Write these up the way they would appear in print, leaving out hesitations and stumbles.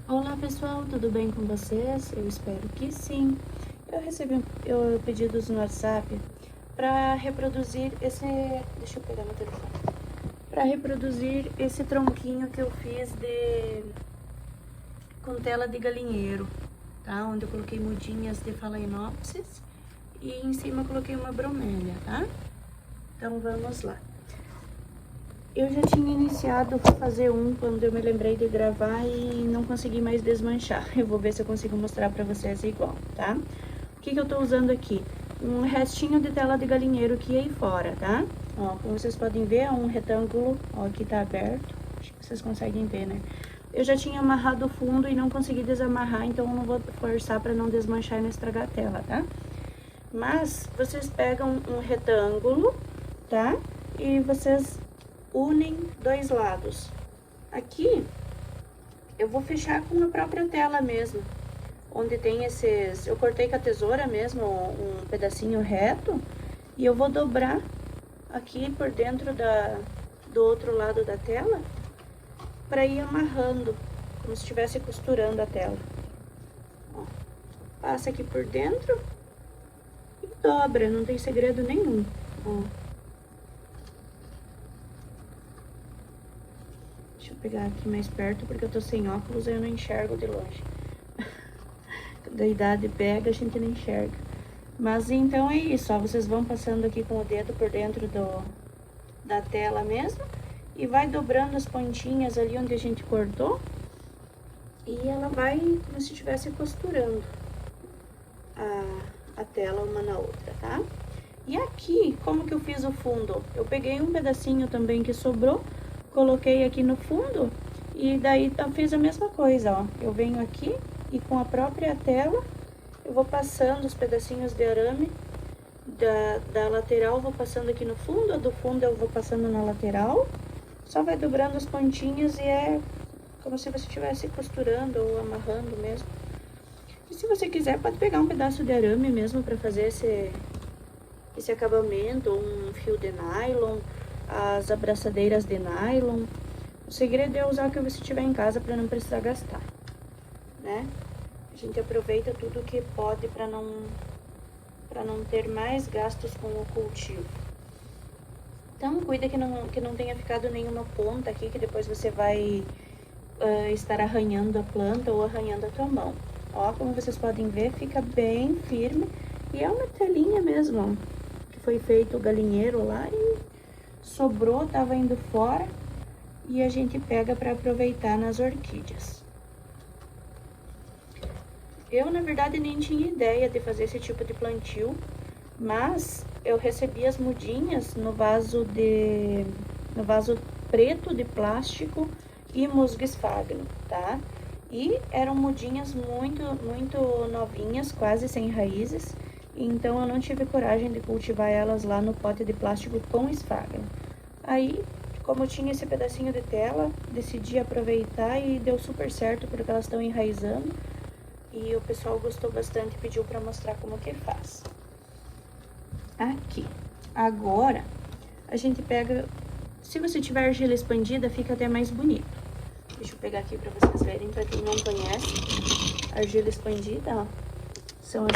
Olá pessoal, tudo bem com vocês? Eu espero que sim. Eu recebi pedidos no WhatsApp para reproduzir esse... Deixa eu pegar meu telefone. Para reproduzir esse tronquinho que eu fiz com tela de galinheiro, tá? Onde eu coloquei mudinhas de Phalaenopsis e em cima eu coloquei uma bromélia, tá? Então vamos lá. Eu já tinha iniciado a fazer quando eu me lembrei de gravar e não consegui mais desmanchar. Eu vou ver se eu consigo mostrar pra vocês igual, tá? O que eu tô usando aqui? Um restinho de tela de galinheiro que aí fora, tá? Ó, como vocês podem ver, é um retângulo, ó, aqui tá aberto. Acho que vocês conseguem ver, né? Eu já tinha amarrado o fundo e não consegui desamarrar, então eu não vou forçar pra não desmanchar e não estragar a tela, tá? Mas vocês pegam um retângulo, tá? E vocês unem dois lados. Aqui eu vou fechar com a própria tela mesmo, onde tem esses... Eu cortei com a tesoura mesmo um pedacinho reto e eu vou dobrar aqui por dentro do outro lado da tela para ir amarrando, como se estivesse costurando a tela. Ó, passa aqui por dentro e dobra, não tem segredo nenhum. Ó. Deixa eu pegar aqui mais perto, porque eu tô sem óculos e eu não enxergo de longe. Da idade pega, a gente não enxerga. Mas então é isso, ó. Vocês vão passando aqui com o dedo por dentro da tela mesmo. E vai dobrando as pontinhas ali onde a gente cortou. E ela vai como se estivesse costurando a tela uma na outra, tá? E aqui, como que eu fiz o fundo? Eu peguei um pedacinho também que sobrou, coloquei aqui no fundo e daí eu fiz a mesma coisa, ó. Eu venho aqui e com a própria tela eu vou passando os pedacinhos de arame da lateral, vou passando aqui no fundo, a do fundo eu vou passando na lateral, só vai dobrando as pontinhas e é como se você estivesse costurando ou amarrando mesmo. E se você quiser, pode pegar um pedaço de arame mesmo para fazer esse acabamento, um fio de nylon, as abraçadeiras de nylon. O segredo é usar o que você tiver em casa para não precisar gastar, né? A gente aproveita tudo que pode para não ter mais gastos com o cultivo. Então, cuida que não tenha ficado nenhuma ponta aqui, que depois você vai estar arranhando a planta ou arranhando a tua mão. Ó, como vocês podem ver, fica bem firme e é uma telinha mesmo, ó, que foi feito o galinheiro lá e sobrou, tava indo fora e a gente pega para aproveitar nas orquídeas. Eu, na verdade, nem tinha ideia de fazer esse tipo de plantio, mas eu recebi as mudinhas no vaso preto de plástico e musgo esfagno, tá? E eram mudinhas muito novinhas, quase sem raízes, então eu não tive coragem de cultivar elas lá no pote de plástico com esfagno. Aí, como tinha esse pedacinho de tela, decidi aproveitar e deu super certo porque elas estão enraizando. E o pessoal gostou bastante e pediu para mostrar como que faz. Aqui. Agora, a gente pega... Se você tiver argila expandida, fica até mais bonito. Deixa eu pegar aqui para vocês verem, para quem não conhece. Argila expandida, ó. São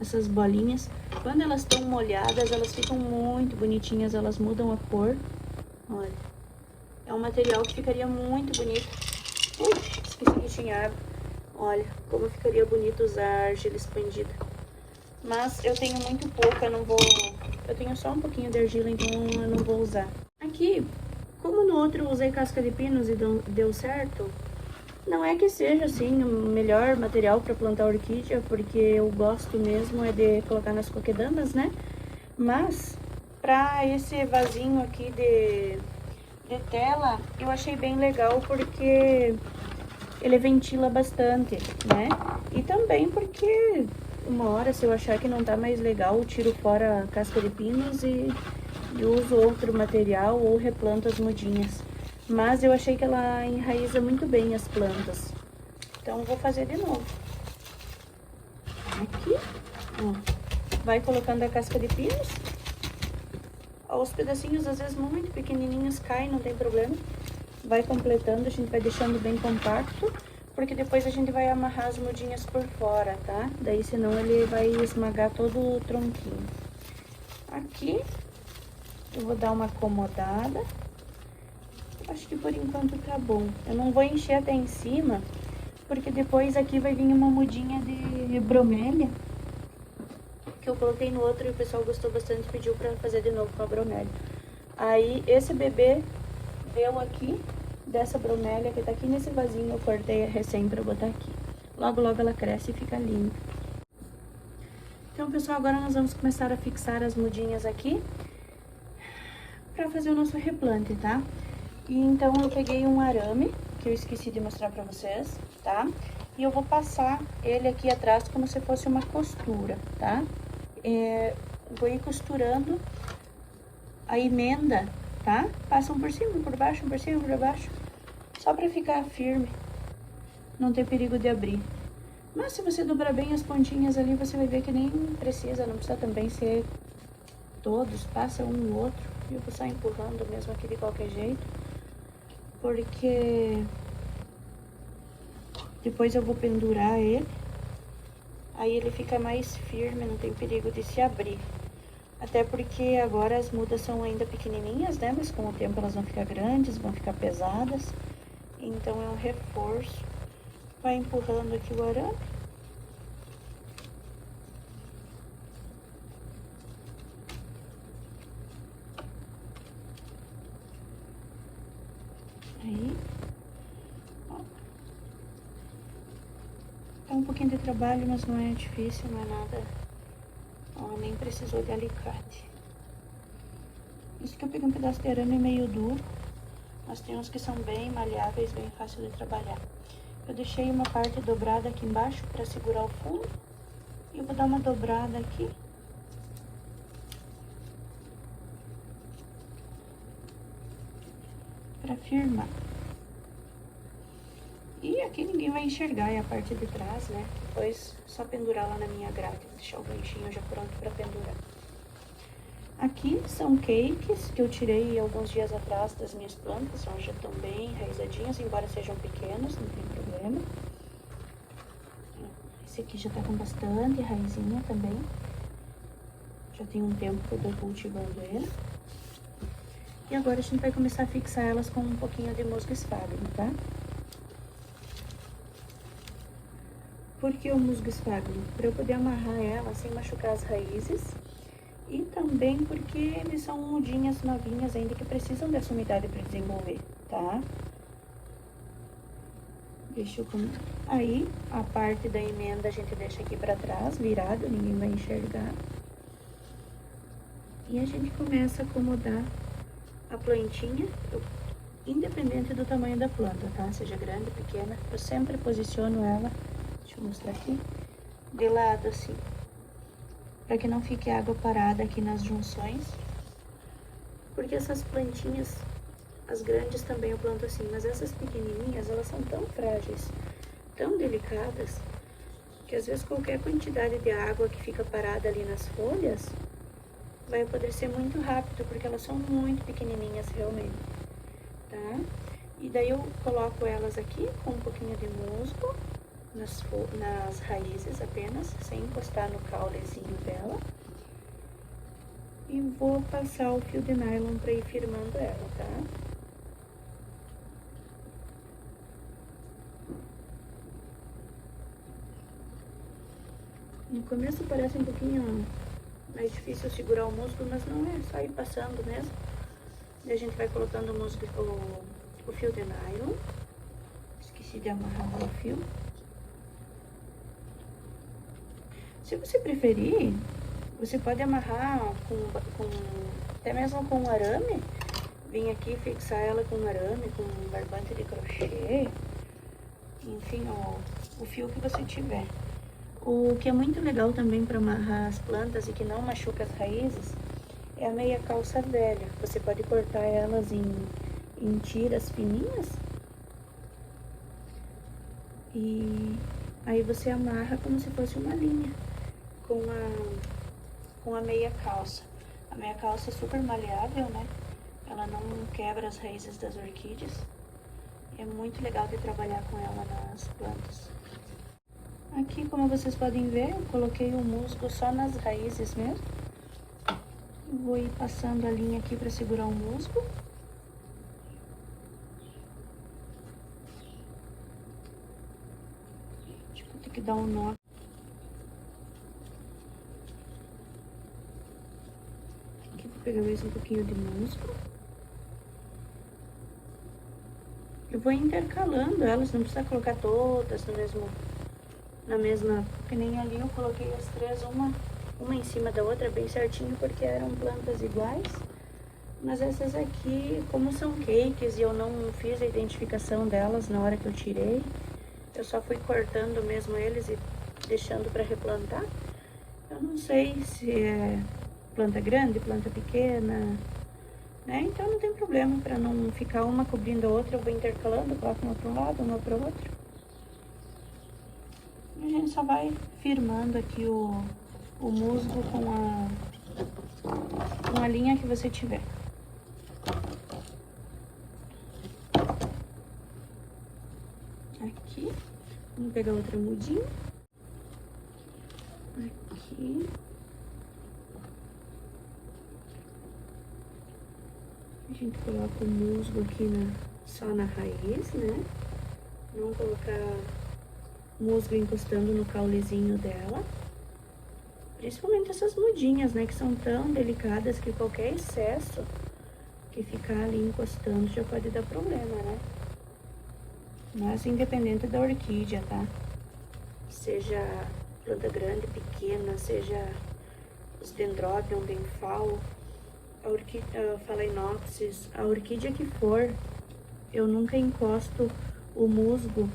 essas bolinhas. Quando elas estão molhadas, elas ficam muito bonitinhas, elas mudam a cor. Olha. É um material que ficaria muito bonito. Esqueci que tinha água. Olha, como ficaria bonito usar argila expandida. Mas eu tenho muito pouca, eu tenho só um pouquinho de argila, então eu não vou usar. Aqui, como no outro eu usei casca de pinos e deu certo, não é que seja assim o melhor material para plantar orquídea, porque eu gosto mesmo é de colocar nas coquedamas, né? Mas para esse vasinho aqui de tela, eu achei bem legal porque ele ventila bastante, né? E também porque uma hora, se eu achar que não tá mais legal, eu tiro fora a casca de pinos e uso outro material ou replanto as mudinhas. Mas eu achei que ela enraiza muito bem as plantas. Então, vou fazer de novo. Aqui, ó. Vai colocando a casca de pinos. Ó, os pedacinhos, às vezes, muito pequenininhos caem, não tem problema. vai completando, a gente vai deixando bem compacto, porque depois a gente vai amarrar as mudinhas por fora, tá? Daí senão ele vai esmagar todo o tronquinho. Aqui eu vou dar uma acomodada. Acho que por enquanto tá bom. Eu não vou encher até em cima, porque depois aqui vai vir uma mudinha de bromélia, que eu coloquei no outro e o pessoal gostou bastante, pediu pra fazer de novo com a bromélia. Aí esse bebê veio aqui, dessa bromélia que tá aqui nesse vasinho, eu cortei recém pra botar aqui. Logo, logo ela cresce e fica linda. Então, pessoal, agora nós vamos começar a fixar as mudinhas aqui pra fazer o nosso replante, tá? E então eu peguei um arame, que eu esqueci de mostrar pra vocês, tá? E eu vou passar ele aqui atrás como se fosse uma costura, tá? Vou ir costurando a emenda, tá? Passam por cima, por baixo, por cima, por baixo, só pra ficar firme, não ter perigo de abrir. Mas se você dobrar bem as pontinhas ali, você vai ver que nem precisa, não precisa também ser todos, passa um no outro. E eu vou só empurrando mesmo aqui de qualquer jeito, porque depois eu vou pendurar ele, aí ele fica mais firme, não tem perigo de se abrir. Até porque agora as mudas são ainda pequenininhas, né? Mas com o tempo elas vão ficar grandes, vão ficar pesadas. Então é um reforço. Vai empurrando aqui o arame. Aí. Ó. É um pouquinho de trabalho, mas não é difícil, não é nada. Ó, nem precisou de alicate. Isso que eu peguei um pedaço de arame meio duro. Mas tem uns que são bem maleáveis, bem fácil de trabalhar. Eu deixei uma parte dobrada aqui embaixo para segurar o fundo. E eu vou dar uma dobrada aqui. Para firmar. E aqui ninguém vai enxergar, é a parte de trás, né? Depois só pendurar lá na minha grade. Vou deixar o ganchinho já pronto para pendurar. Aqui são cakes que eu tirei alguns dias atrás das minhas plantas. Elas já estão bem enraizadinhas, embora sejam pequenos, não tem problema. Esse aqui já tá com bastante raizinha também. Já tem um tempo que eu tô cultivando ele. E agora a gente vai começar a fixar elas com um pouquinho de musgo esfagno, tá? Por que o musgo esfagno? Para eu poder amarrar ela sem machucar as raízes. E também porque eles são mudinhas novinhas ainda que precisam dessa umidade para desenvolver, tá? Deixa eu... Aí, a parte da emenda a gente deixa aqui para trás, virado, ninguém vai enxergar. E a gente começa a acomodar a plantinha, independente do tamanho da planta, tá? Seja grande, pequena, eu sempre posiciono ela, deixa eu mostrar aqui, de lado assim, para que não fique água parada aqui nas junções, porque essas plantinhas, as grandes também eu planto assim, mas essas pequenininhas, elas são tão frágeis, tão delicadas, que às vezes qualquer quantidade de água que fica parada ali nas folhas vai apodrecer muito rápido, porque elas são muito pequenininhas realmente, tá? E daí eu coloco elas aqui com um pouquinho de musgo nas raízes apenas, sem encostar no caulezinho dela. E vou passar o fio de nylon para ir firmando ela, tá? No começo parece um pouquinho mais difícil segurar o musgo, mas não é, só ir passando mesmo. E a gente vai colocando o fio de nylon. Esqueci de amarrar o fio. Se você preferir, você pode amarrar até mesmo com arame. Vim aqui fixar ela com arame, com um barbante de crochê. Enfim, o fio que você tiver. O que é muito legal também para amarrar as plantas e que não machuca as raízes é a meia calça velha. Você pode cortar elas em tiras fininhas e aí você amarra como se fosse uma linha com a meia calça. A meia calça é super maleável, né? Ela não quebra as raízes das orquídeas. É muito legal de trabalhar com ela nas plantas. Aqui, como vocês podem ver, eu coloquei o musgo só nas raízes mesmo. Vou ir passando a linha aqui para segurar o musgo. Tipo, tem que dar um nó. Aqui vou pegar mais um pouquinho de musgo. Eu vou intercalando elas, não precisa colocar todas na mesma, que nem ali eu coloquei as três, uma em cima da outra, bem certinho, porque eram plantas iguais. Mas essas aqui, como são cakes e eu não fiz a identificação delas na hora que eu tirei, eu só fui cortando mesmo eles e deixando para replantar. Eu não sei se é planta grande, planta pequena, né? Então não tem problema, para não ficar uma cobrindo a outra, eu vou intercalando, coloco uma para um lado, uma para o outro. E a gente só vai firmando aqui o musgo com a linha que você tiver. Aqui, vamos pegar outra mudinha. Aqui. A gente coloca o musgo aqui só na raiz, né? Não colocar musgo encostando no caulezinho dela. Principalmente essas mudinhas, né? Que são tão delicadas que qualquer excesso que ficar ali encostando já pode dar problema, né? Mas independente da orquídea, tá? Seja planta grande, pequena, seja os dendrobium, benfal, a phalaenopsis, a orquídea que for, eu nunca encosto o musgo.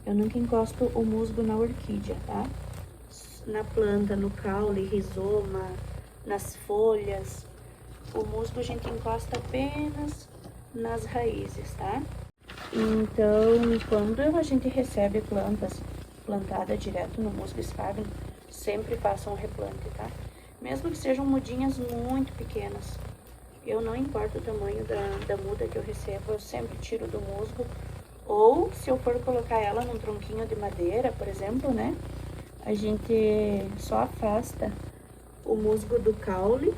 Eu nunca encosto o musgo na orquídea, tá? Na planta, no caule, rizoma, nas folhas. O musgo a gente encosta apenas nas raízes, tá? Então, quando a gente recebe plantas plantadas direto no musgo sphagnum, sempre façam um replante, tá? Mesmo que sejam mudinhas muito pequenas. Eu não importa o tamanho da muda que eu recebo, eu sempre tiro do musgo. Ou, se eu for colocar ela num tronquinho de madeira, por exemplo, né? A gente só afasta o musgo do caule,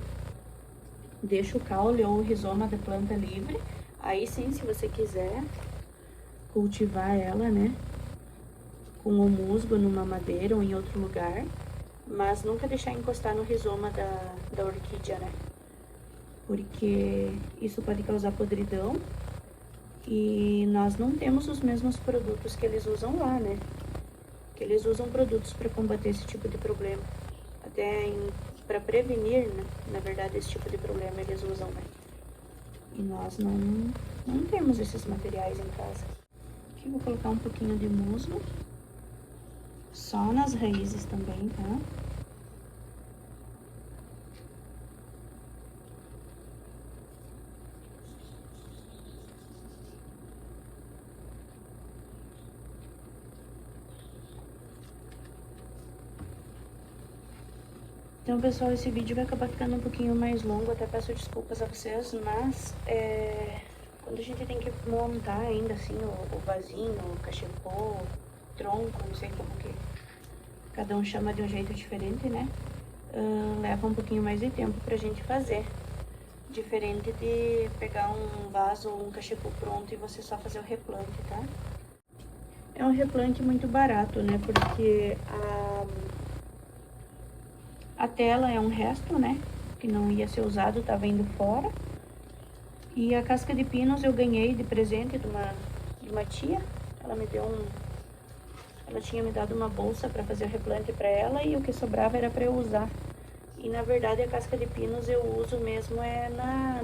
deixa o caule ou o rizoma da planta livre. Aí sim, se você quiser cultivar ela, né, com o musgo numa madeira ou em outro lugar, mas nunca deixar encostar no rizoma da orquídea, né, porque isso pode causar podridão e nós não temos os mesmos produtos que eles usam lá, né, que eles usam produtos para combater esse tipo de problema, até para prevenir, né, na verdade, esse tipo de problema eles usam, né, e nós não temos esses materiais em casa. Aqui vou colocar um pouquinho de musgo, só nas raízes também, tá? Então, pessoal, esse vídeo vai acabar ficando um pouquinho mais longo, até peço desculpas a vocês, mas quando a gente tem que montar ainda assim o vasinho, o cachepô, o tronco, não sei como que cada um chama de um jeito diferente, né? Leva um pouquinho mais de tempo pra gente fazer. Diferente de pegar um vaso ou um cachepô pronto e você só fazer o replante, tá? É um replante muito barato, né? Porque a tela é um resto, né? Que não ia ser usado, tava indo fora. E a casca de pinos eu ganhei de presente de uma tia. Ela me deu ela tinha me dado uma bolsa para fazer o replante para ela e o que sobrava era para eu usar. E na verdade a casca de pinos eu uso mesmo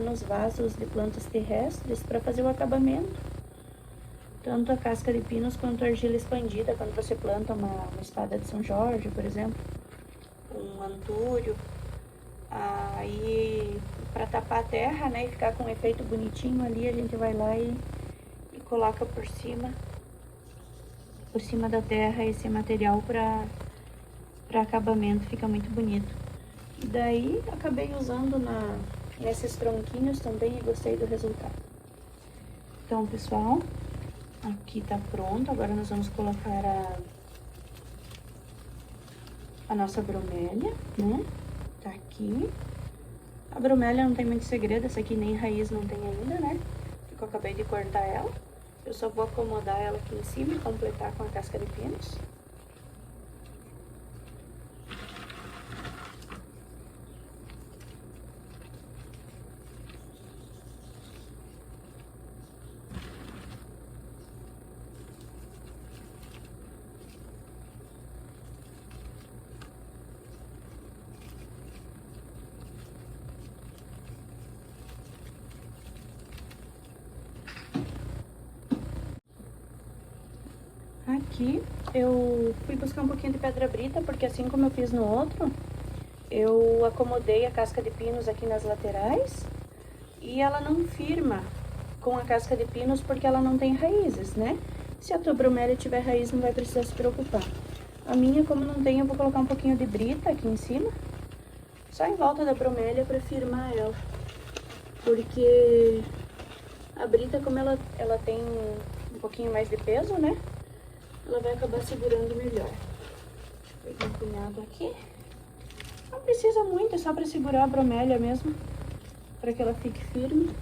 nos vasos de plantas terrestres para fazer o acabamento. Tanto a casca de pinos quanto a argila expandida, quando você planta uma espada de São Jorge, por exemplo, um antúrio. Aí, para tapar a terra, né, e ficar com um efeito bonitinho ali, a gente vai lá e coloca por cima da terra esse material para acabamento, fica muito bonito. E daí, acabei usando nesses tronquinhos também e gostei do resultado. Então, pessoal, aqui tá pronto. Agora nós vamos colocar a nossa bromélia, né? Tá aqui. A bromélia não tem muito segredo, essa aqui nem raiz não tem ainda, né? Porque eu acabei de cortar ela. Eu só vou acomodar ela aqui em cima e completar com a casca de pinos. Aqui eu fui buscar um pouquinho de pedra brita, porque assim como eu fiz no outro, eu acomodei a casca de pinos aqui nas laterais e ela não firma com a casca de pinos porque ela não tem raízes, né? Se a tua bromélia tiver raiz, não vai precisar se preocupar. A minha, como não tem, eu vou colocar um pouquinho de brita aqui em cima, só em volta da bromélia para firmar ela. Porque a brita, como ela tem um pouquinho mais de peso, né? Ela vai acabar segurando melhor. Deixa eu pegar um punhado aqui. Não precisa muito, é só para segurar a bromélia mesmo, para que ela fique firme.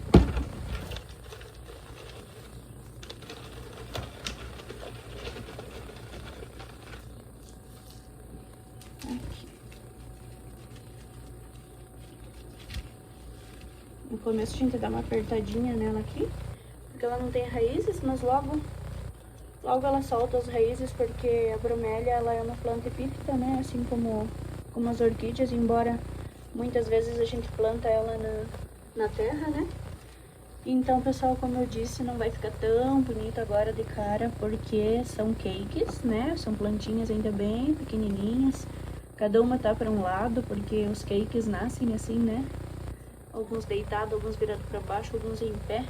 Aqui. No começo a gente dá uma apertadinha nela aqui, porque ela não tem raízes, mas logo ela solta as raízes, porque a bromélia ela é uma planta epífita, né? Assim como as orquídeas, embora muitas vezes a gente planta ela na terra, né? Então, pessoal, como eu disse, não vai ficar tão bonito agora de cara, porque são cakes, né? São plantinhas ainda bem pequenininhas. Cada uma tá para um lado, porque os cakes nascem assim, né? Alguns deitados, alguns virados para baixo, alguns em pé.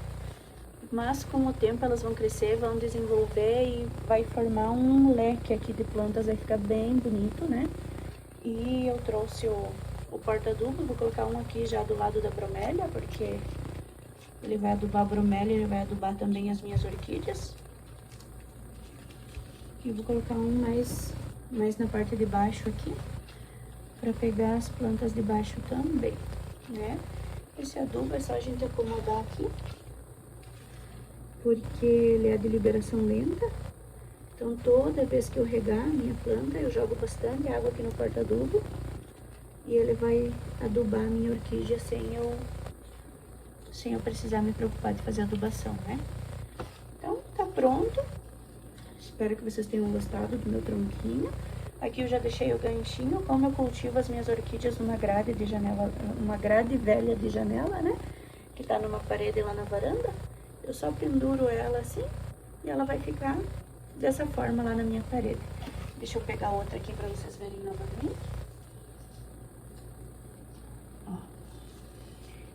Mas com o tempo elas vão crescer, vão desenvolver e vai formar um leque aqui de plantas, vai ficar bem bonito, né? E eu trouxe o porta-adubo, vou colocar um aqui já do lado da bromélia, porque ele vai adubar a bromélia, ele vai adubar também as minhas orquídeas. E vou colocar um mais na parte de baixo aqui, para pegar as plantas de baixo também, né? Esse adubo é só a gente acomodar aqui, porque ele é de liberação lenta. Então toda vez que eu regar a minha planta, eu jogo bastante água aqui no porta-adubo e ele vai adubar a minha orquídea sem eu precisar me preocupar de fazer adubação, né? Então tá pronto. Espero que vocês tenham gostado do meu tronquinho. Aqui eu já deixei o ganchinho, como eu cultivo as minhas orquídeas numa grade de janela, uma grade velha de janela, né? Que tá numa parede lá na varanda. Eu só penduro ela assim e ela vai ficar dessa forma lá na minha parede. Deixa eu pegar outra aqui pra vocês verem novamente. Ó.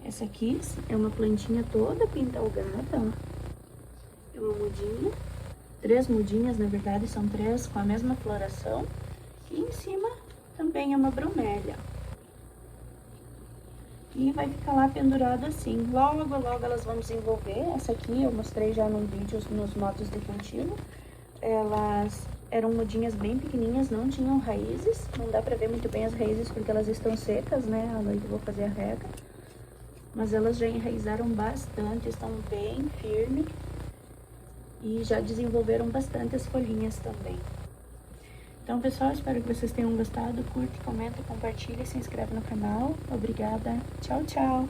Essa aqui é uma plantinha toda pintalgada, ó. É uma mudinha. 3 mudinhas, na verdade, são 3 com a mesma floração. E em cima também é uma bromélia. E vai ficar lá pendurado assim. Logo elas vão desenvolver. Essa aqui eu mostrei já num vídeo nos modos de cultivo. Elas eram mudinhas bem pequenininhas, não tinham raízes. Não dá pra ver muito bem as raízes porque elas estão secas, né? À noite eu vou fazer a rega. Mas elas já enraizaram bastante, estão bem firmes. E já desenvolveram bastante as folhinhas também. Então, pessoal, espero que vocês tenham gostado. Curte, comenta, compartilha, se inscreve no canal. Obrigada. Tchau, tchau.